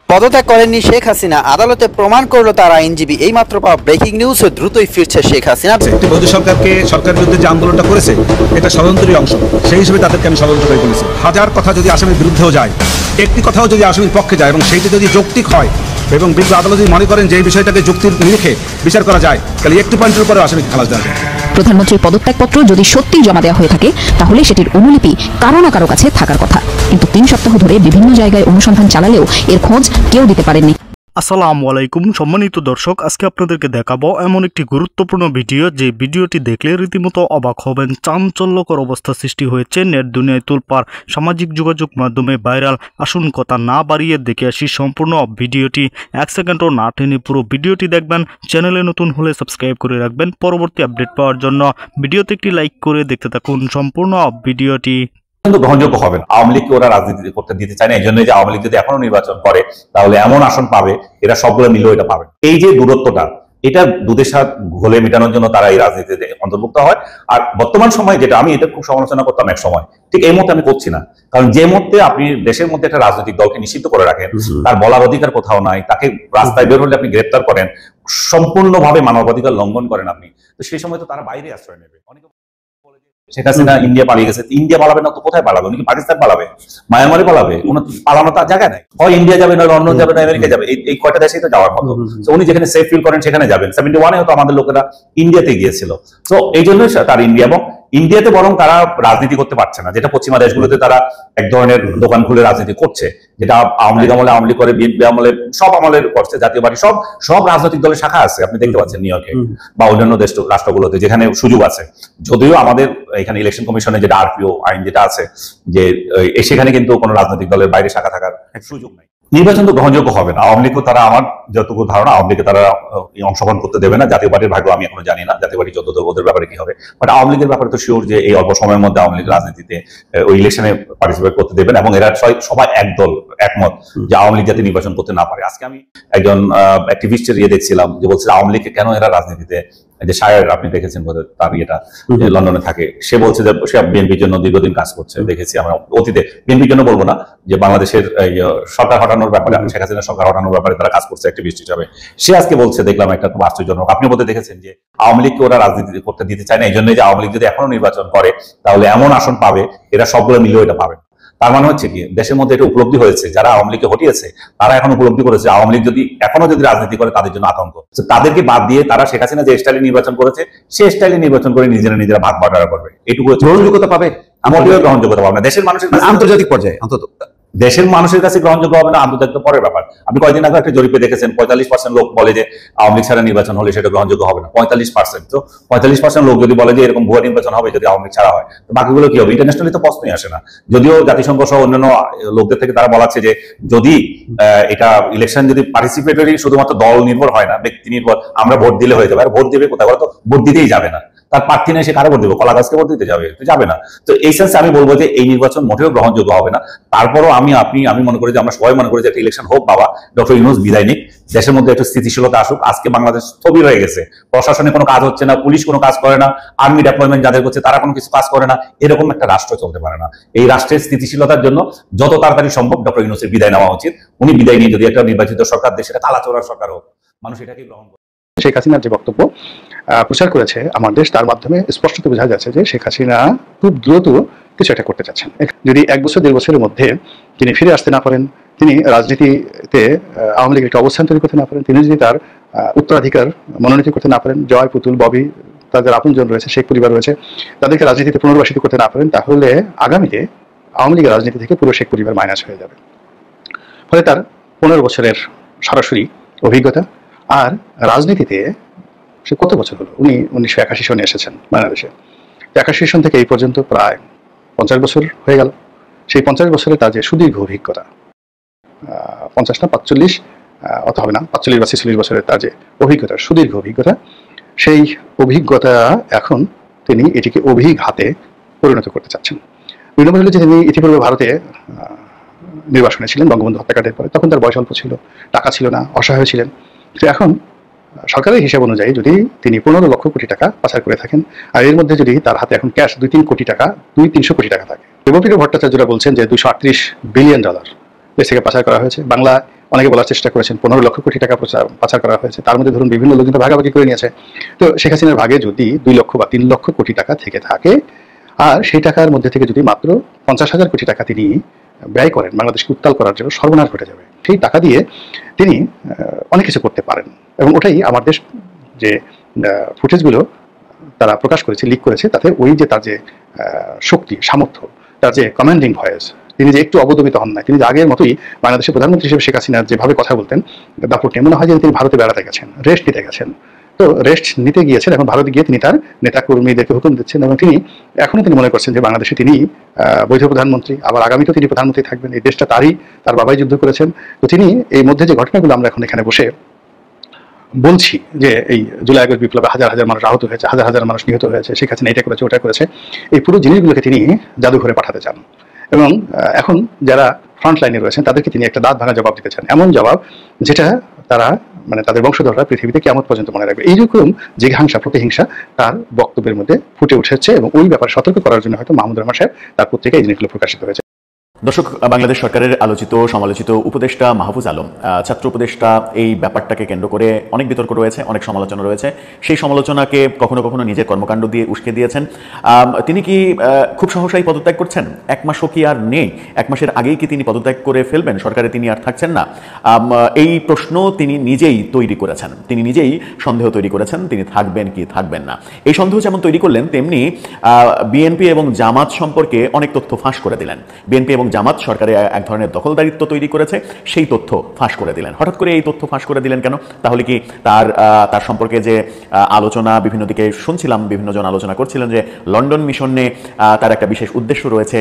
পদত্যাগ করেননি শেখ হাসিনা, আদালতে প্রমাণ করলো তার আইনজীবী। এইমাত্র পাওয়া ব্রেকিং নিউজ, দ্রুতই ফিরছে শেখ হাসিনা। একটি বৈধ সরকারকে সরকারের বিরুদ্ধে যে আন্দোলনটা করেছে এটা ষড়যন্ত্রের অংশ, সেই হিসেবে তাদেরকে আমি ষড়যন্ত্র করে বলেছি। হাজার কথা যদি আসামির বিরুদ্ধেও যায়, একটি কথাও যদি আসামির পক্ষে যায় এবং সেইটি যদি যৌক্তিক হয় এবং বিজ্ঞ আদালত যদি মনে করেন যে এই বিষয়টাকে যুক্তির নিরিখে বিচার করা যায়, তাহলে একটি পয়েন্টের উপরে আসামিকে খালাস দেওয়া যায়। প্রধানমন্ত্রীর পদত্যাগপত্র যদি সত্যিই জমা দেওয়া হয়ে থাকে তাহলে সেটির অনুলিপি কারো না কারো কাছে থাকার কথা, কিন্তু 3 সপ্তাহ ধরে বিভিন্ন জায়গায় অনুসন্ধান চালালেও এর খোঁজ কেউ দিতে পারেননি। আসসালামু আলাইকুম সম্মানিত দর্শক, আজকে আপনাদেরকে দেখাবো এমন একটি গুরুত্বপূর্ণ ভিডিও, যে ভিডিওটি দেখলে রীতিমতো অবাক হবেন। চাঞ্চল্যকর অবস্থা সৃষ্টি হয়েছে, নেট দুনিয়ায় তোলপাড়, সামাজিক যোগাযোগ মাধ্যমে ভাইরাল। আসুন কথা না বাড়িয়ে দেখে আসি সম্পূর্ণ ভিডিওটি। 1 সেকেন্ডও না টেনে পুরো ভিডিওটি দেখবেন। চ্যানেলে নতুন হলে সাবস্ক্রাইব করে রাখবেন পরবর্তী আপডেট পাওয়ার জন্য। ভিডিওতে একটি লাইক করে দেখতে থাকুন সম্পূর্ণ ভিডিওটি। কিন্তু গ্রহণযোগ্য হবে না। আওয়ামী লীগকে ওরা রাজনীতি করতে দিতে চায় না, এই জন্য যে আওয়ামী লীগ যদি এখনো নির্বাচন করে তাহলে এমন আসন পাবে এরা সবগুলো মিলেও এটা পাবে। এই যে দূরত্বটা, এটা দুধের সাথে ঘোলে মেটানোর জন্য তারা এই রাজনীতিতে অন্তর্ভুক্ত হয়। আর বর্তমান সময় যেটা, আমি এটা খুব সমালোচনা করতাম এক সময়, ঠিক এই মুহূর্তে আমি করছি না। কারণ যে মুহূর্তে আপনি দেশের মধ্যে একটা রাজনৈতিক দলকে নিষিদ্ধ করে রাখেন, তার বলার অধিকার কোথাও নাই, তাকে রাস্তায় বের হলে আপনি গ্রেপ্তার করেন, সম্পূর্ণভাবে মানবাধিকার লঙ্ঘন করেন আপনি, তো সেই সময় তো তারা বাইরে আশ্রয় নেবে। শেখ হাসিনা ইন্ডিয়া পালিয়ে গেছে, ইন্ডিয়া পালাবে না তো কোথায় পালাবে? উনি কি পাকিস্তান পালাবে, মায়ানমারে পালাবে? কোনো পালানো তার জায়গা নাই। হয় ইন্ডিয়া যাবে, নয় লন্ডন যাবে, না আমেরিকা যাবে, এই কয়টা দেশেই তো যাওয়ার মতো। তো উনি যেখানে সেফ ফিল করেন সেখানে যাবেন। 71-এ তো আমাদের লোকেরা ইন্ডিয়াতে গিয়েছিল। তো এই জন্যই তার ইন্ডিয়া, এবং ইন্ডিয়াতে বরং তারা রাজনীতি করতে পারছে না, যেটা পশ্চিমা দেশগুলোতে তারা এক ধরনের দোকান খুলে রাজনীতি করছে, যেটা আওয়ামী লীগ আমলে আওয়ামী লীগ করে, বিএনপি আমলে সব আমলের করছে, জাতীয় পার্টি সব রাজনৈতিক দলের শাখা আছে, আপনি দেখতে পাচ্ছেন নিউ ইয়র্কে বা অন্যান্য দেশ রাষ্ট্রগুলোতে যেখানে সুযোগ আছে। যদিও আমাদের এখানে ইলেকশন কমিশনে যেটা আরপিও আইন যেটা আছে, যে সেখানে কিন্তু কোনো রাজনৈতিক দলের বাইরে শাখা থাকার সুযোগ নাই। নির্বাচন তো গ্রহণযোগ্য হবে না। আওয়ামী লীগও তারা, আমার যতটুকু ধারণা, আওয়ামী লীগে তারা অংশগ্রহণ করতে দেবে না। জাতীয় পার্টির ভাগ্য আমি এখনো জানি না, জাতীয় পার্টি যত ওদের ব্যাপারে কি হবে, বাট আওয়ামী লীগের ব্যাপারে তো শিওর যে এই অল্প সময়ের মধ্যে আওয়ামী লীগ রাজনীতিতে ওই ইলেকশনে পার্টিসিপেট করতে দেবেন, এবং এরা সবাই একমত যে আওয়ামী লীগ যাতে নির্বাচন করতে না পারে। আজকে আমি একজন অ্যাক্টিভিস্টের দেখছিলাম যে বলছে আওয়ামী লীগকে কেন এরা রাজনীতিতে, যে শায়ের আপনি দেখেছেন বোধহয়, তার ইয়েটা লন্ডনে থাকে, সে বলছে যে সে বিএনপির জন্য দীর্ঘদিন কাজ করছে। দেখেছি আমরা অতীতে, বিএনপির জন্য বলবো না, যে বাংলাদেশের সরকার হটানোর ব্যাপারে, শেখ হাসিনা সরকার হটানোর ব্যাপারে তারা কাজ করছে অ্যাক্টিভিস্ট হিসাবে। সে আজকে বলছে, দেখলাম একটা খুব আশ্চর্যজনক, আপনি বলতে দেখেছেন যে আওয়ামী লীগকে ওরা রাজনীতি করতে দিতে চায় না, এই জন্য যে আওয়ামী লীগ যদি এখনো নির্বাচন করে তাহলে এমন আসন পাবে এরা সবগুলো মিলেও এটা পাবে। তার মানে হচ্ছে কি, দেশের মধ্যে এটা উপলব্ধি হয়েছে, যারা আওয়ামী লীগকে হটিয়েছে তারা এখন উপলব্ধি করেছে আওয়ামী লীগ যদি এখনো রাজনীতি করে তাদের জন্য আতঙ্ক। তাদেরকে বাদ দিয়ে তারা শেখ হাসিনা যে স্টাইলে নির্বাচন করেছে সে স্টাইলে নির্বাচন করে নিজেরা ভাগ বাটোয়ারা করবে। এটুকু গ্রহণযোগ্যতা পাবে, মোটেও গ্রহণযোগ্যতা পাবে না দেশের মানুষের কাছে, আন্তর্জাতিক পর্যায়ে অন্তত দেশের মানুষের কাছে গ্রহণযোগ্য হবে না। আন্তর্জাতিক পরের ব্যাপার। আপনি কয়েকদিন আগে একটা জরিপে দেখেছেন 45% লোক বলে যে আওয়ামী লীগ ছাড়া নির্বাচন হলে সেটা গ্রহণযোগ্য হবে না। 45%। তো 45% লোক যদি বলে যে এরকম ভুয়া নির্বাচন হবে যদি আওয়ামী লীগ ছাড়া হয়, তো বাকিগুলো কি হবে? ইন্টারন্যাশনালি তো প্রশ্নই আসে না। যদিও জাতিসংঘ সহ অন্যান্য লোকদের থেকে তারা বলাচ্ছে যে যদি এটা ইলেকশন যদি পার্টিসিপেটরি শুধুমাত্র দল নির্ভর হয় না, ব্যক্তি নির্ভর, আমরা ভোট দিলে হয়ে যাবে। আর ভোট দিবে কোথায়? তো ভোট দিতেই যাবে না, তার প্রার্থী নেই, সে কারো ভোট দেবে? কলা গাছকে ভোট দিতে যাবে না। তো এই সেন্সে আমি বলবো যে এই নির্বাচন মোটেও গ্রহণযোগ্য হবে না। তারপরও আমি মনে করি যে আমরা সবাই মনে করি যে একটা ইলেকশন হোক, বাবা ডক্টর ইউনূস বিদায় নিক, দেশের মধ্যে একটা স্থিতিশীলতা আসুক। আজকে বাংলাদেশ স্থবির হয়ে গেছে, প্রশাসনে কোনো কাজ হচ্ছে না, পুলিশ কোনো কাজ করে না, আর্মি ডেপ্লয়মেন্ট যাদের করছে তারা কোনো কিছু কাজ করে না, এরকম একটা রাষ্ট্র চলতে পারে না। এই রাষ্ট্রের স্থিতিশীলতার জন্য যত তাড়াতাড়ি সম্ভব ডক্টর ইউনূসের বিদায় নেওয়া উচিত। উনি বিদায় নিয়ে যদি একটা নির্বাচিত সরকার, দেশের কালাচোরার সরকার হোক, মানুষ এটাকে গ্রহণ করে। শেখ হাসিনার যে বক্তব্য প্রচার করেছে আমার দেশ, তার মাধ্যমে স্পষ্টত বোঝা যাচ্ছে যে শেখ হাসিনা খুব দ্রুত কিছু একটা করতে চাচ্ছেন। যদি 1 বছর 1.5 বছরের মধ্যে তিনি ফিরে আসতে না পারেন, তিনি রাজনীতিতে আওয়ামী লীগের একটা অবস্থান তৈরি করতে না পারেন, তিনি যদি তার উত্তরাধিকার মনোনীত করতে না পারেন, জয়, পুতুল, ববি, তাদের আপনজন রয়েছে, শেখ পরিবার রয়েছে, তাদেরকে রাজনীতিতে পুনর্বাসিত করতে না পারেন, তাহলে আগামীতে আওয়ামী লীগের রাজনীতি থেকে পুরো শেখ পরিবার মাইনাস হয়ে যাবে। ফলে তার 15 বছরের সরাসরি অভিজ্ঞতা, আর রাজনীতিতে সে কত বছর হলো, উনি 1981 সনে এসেছেন বাংলাদেশে। 81 সন থেকে এই পর্যন্ত প্রায় 50 বছর হয়ে গেল। সেই 50 বছরে তার যে সুদীর্ঘ অভিজ্ঞতা, 50 না 45, অত হবে না, 45 বা 46 বছরের তার যে অভিজ্ঞতা, সুদীর্ঘ অভিজ্ঞতা, সেই অভিজ্ঞতা এখন তিনি এটিকে অভিঘাতে পরিণত করতে চাচ্ছেন। বিভিন্ন হলো যে তিনি ইতিপূর্বে ভারতে নির্বাসনে ছিলেন বঙ্গবন্ধু হত্যাকাণ্ডের পরে, তখন তার বয়স অল্প ছিল, টাকা ছিল না, অসহায় ছিলেন। তো এখন সরকারের হিসাব অনুযায়ী যদি তিনি 15 লক্ষ কোটি টাকা পাচার করে থাকেন, আর এর মধ্যে যদি তার হাতে এখন ক্যাশ 2-3 কোটি টাকা, 200-300 কোটি টাকা থাকে, দেবপ্রিয় ভট্টাচার্যরা বলছেন যে $238 বিলিয়ন দেশ থেকে পাচার করা হয়েছে। বাংলা অনেকে বলার চেষ্টা করেছেন 15 লক্ষ কোটি টাকা পাচার করা হয়েছে, তার মধ্যে ধরুন বিভিন্ন লোকজন ভাগাভাগি করে নিয়েছে। তো শেখ হাসিনার ভাগে যদি 2 লক্ষ বা 3 লক্ষ কোটি টাকা থেকে থাকে, আর সেই টাকার মধ্যে থেকে যদি মাত্র 50,000 কোটি টাকা তিনি ব্যয় করেন বাংলাদেশকে উত্তাল করার জন্য, সর্বনাশ ঘটে যাবে। সেই টাকা দিয়ে তিনি অনেক কিছু করতে পারেন, এবং ওটাই আমার দেশ যে ফুটেজগুলো তারা প্রকাশ করেছে, লিক করেছে, তাতে ওই যে তার যে শক্তি, সামর্থ্য, তার যে কমান্ডিং ভয়েস, তিনি যে একটু অবদমিত হন না, তিনি যে আগের মতোই বাংলাদেশের প্রধানমন্ত্রী হিসেবে শেখ হাসিনা যেভাবে কথা বলতেন দাপট নিয়ে, মনে হয় যে তিনি ভারতে বেড়াতে গেছেন, রেস্ট নিতে গেছেন। তো রেস্ট নিতে গিয়েছেন, এখন ভারতে গিয়ে তিনি তার নেতা কর্মীদেরকে হুকুম দিচ্ছেন, এবং তিনি এখনো তিনি মনে করছেন যে বাংলাদেশে তিনি বৈধ প্রধানমন্ত্রী, আবার আগামীতেও তিনি প্রধানমন্ত্রী থাকবেন। এই দেশটা তারই, তার বাবাই যুদ্ধ করেছেন। তো তিনি এই মধ্যে যে ঘটনাগুলো আমরা এখন এখানে বসে বলছি যে এই জুলাই আগস্ট বিপ্লবে হাজার হাজার মানুষ আহত হয়েছে, হাজার হাজার মানুষ নিহত হয়েছে, শেখ হাসিনা এটা করেছে, ওটা করেছে, এই পুরো জিনিসগুলোকে তিনি জাদুঘরে পাঠাতে চান। এবং এখন যারা ফ্রন্ট লাইনে রয়েছেন তাদেরকে তিনি একটা দাঁত ভাঙা জবাব দিতে চান, এমন জবাব যেটা তারা মানে তাদের বংশধররা পৃথিবীতে কিয়ামত পর্যন্ত মনে রাখবে। এইরকম জিঘাংসা, প্রতিহিংসা তার বক্তব্যের মধ্যে ফুটে উঠেছে, এবং ওই ব্যাপারে সতর্ক করার জন্য হয়তো মাহমুদুর রহমান সাহেব তার পত্রিকায় এই জিনিসগুলো প্রকাশিত হয়েছে। দর্শক, বাংলাদেশ সরকারের আলোচিত সমালোচিত উপদেষ্টা মাহফুজ আলম, ছাত্র উপদেষ্টা, এই ব্যাপারটাকে কেন্দ্র করে অনেক বিতর্ক রয়েছে, অনেক সমালোচনা রয়েছে। সেই সমালোচনাকে কখনো কখনো নিজের কর্মকাণ্ড দিয়ে উস্কে দিয়েছেন। তিনি কি খুব সহসাই পদত্যাগ করছেন? 1 মাসও কি আর নেই? 1 মাসের আগেই কি তিনি পদত্যাগ করে ফেলবেন? সরকারে তিনি আর থাকছেন না? এই প্রশ্ন তিনি নিজেই তৈরি করেছেন, তিনি নিজেই সন্দেহ তৈরি করেছেন তিনি থাকবেন কি থাকবেন না। এই সন্দেহ যেমন তৈরি করলেন, তেমনি বিএনপি এবং জামাত সম্পর্কে অনেক তথ্য ফাঁস করে দিলেন। বিএনপি এবং জামাত সরকারে এক ধরনের দখলদারিত্ব তৈরি করেছে, সেই তথ্য ফাঁস করে দিলেন। হঠাৎ করে এই তথ্য ফাঁস করে দিলেন কেন? তাহলে কি তার সম্পর্কে যে আলোচনা বিভিন্ন দিকে শুনছিলাম, বিভিন্ন জন আলোচনা করছিলেন যে লন্ডন মিশনে তার একটা বিশেষ উদ্দেশ্য রয়েছে,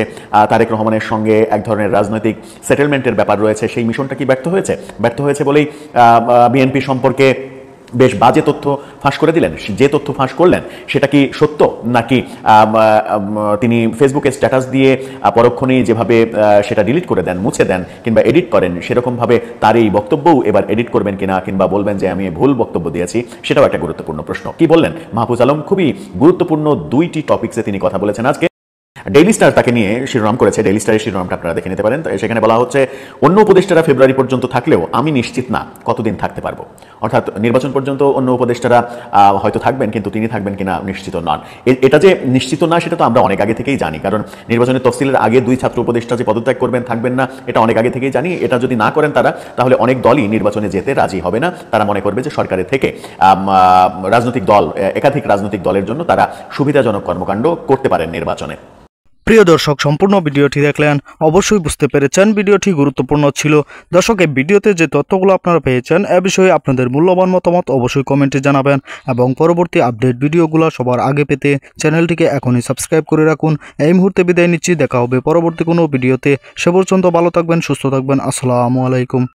তারেক রহমানের সঙ্গে এক ধরনের রাজনৈতিক সেটেলমেন্টের ব্যাপার রয়েছে, সেই মিশনটা কি ব্যর্থ হয়েছে? ব্যর্থ হয়েছে বলেই বিএনপি সম্পর্কে বেশ বাজে তথ্য ফাঁস করে দিলেন। যে তথ্য ফাঁস করলেন সেটা কি সত্য, নাকি তিনি ফেসবুকে স্ট্যাটাস দিয়ে পরক্ষণেই যেভাবে সেটা ডিলিট করে দেন, মুছে দেন কিংবা এডিট করেন, সেরকমভাবে তার এই বক্তব্যও এবার এডিট করবেন কিনা, কিংবা বলবেন যে আমি ভুল বক্তব্য দিয়েছি, সেটাও একটা গুরুত্বপূর্ণ প্রশ্ন। কি বললেন মাহফুজ আলম? খুবই গুরুত্বপূর্ণ 2টি টপিকসে তিনি কথা বলেছেন আজকে। ডেইলি স্টার তাকে নিয়ে শিরোনাম করেছে, ডেইলি স্টারের শিরোনামটা আপনারা দেখে নিতে পারেন। সেখানে বলা হচ্ছে, অন্য উপদেষ্টারা ফেব্রুয়ারি পর্যন্ত থাকলেও আমি নিশ্চিত না কতদিন থাকতে পারবো। অর্থাৎ নির্বাচন পর্যন্ত অন্য উপদেষ্টারা হয়তো থাকবেন, কিন্তু তিনি থাকবেন কিনা নিশ্চিত নন। এটা যে নিশ্চিত না সেটা তো আমরা অনেক আগে থেকেই জানি, কারণ নির্বাচনের তফসিলের আগে 2 ছাত্র উপদেষ্টা যে পদত্যাগ করবেন, থাকবেন না, এটা অনেক আগে থেকেই জানি। এটা যদি না করেন তারা, তাহলে অনেক দলই নির্বাচনে যেতে রাজি হবে না। তারা মনে করবে যে সরকারের থেকে রাজনৈতিক দল, একাধিক রাজনৈতিক দলের জন্য তারা সুবিধাজনক কর্মকাণ্ড করতে পারেন নির্বাচনে। প্রিয় দর্শক, সম্পূর্ণ ভিডিওটি দেখলেন, অবশ্যই বুঝতে পেরেছেন ভিডিওটি গুরুত্বপূর্ণ ছিল। দর্শক, এই ভিডিওতে যে তথ্যগুলো আপনারা পেয়েছেন এ বিষয়ে আপনাদের মূল্যবান মতামত অবশ্যই কমেন্টে জানাবেন, এবং পরবর্তী আপডেট ভিডিওগুলো সবার আগে পেতে চ্যানেলটিকে এখনই সাবস্ক্রাইব করে রাখুন। এই মুহূর্তে বিদায় নিচ্ছি, দেখা হবে পরবর্তী কোনো ভিডিওতে। সে পর্যন্ত ভালো থাকবেন, সুস্থ থাকবেন। আসসালামু আলাইকুম।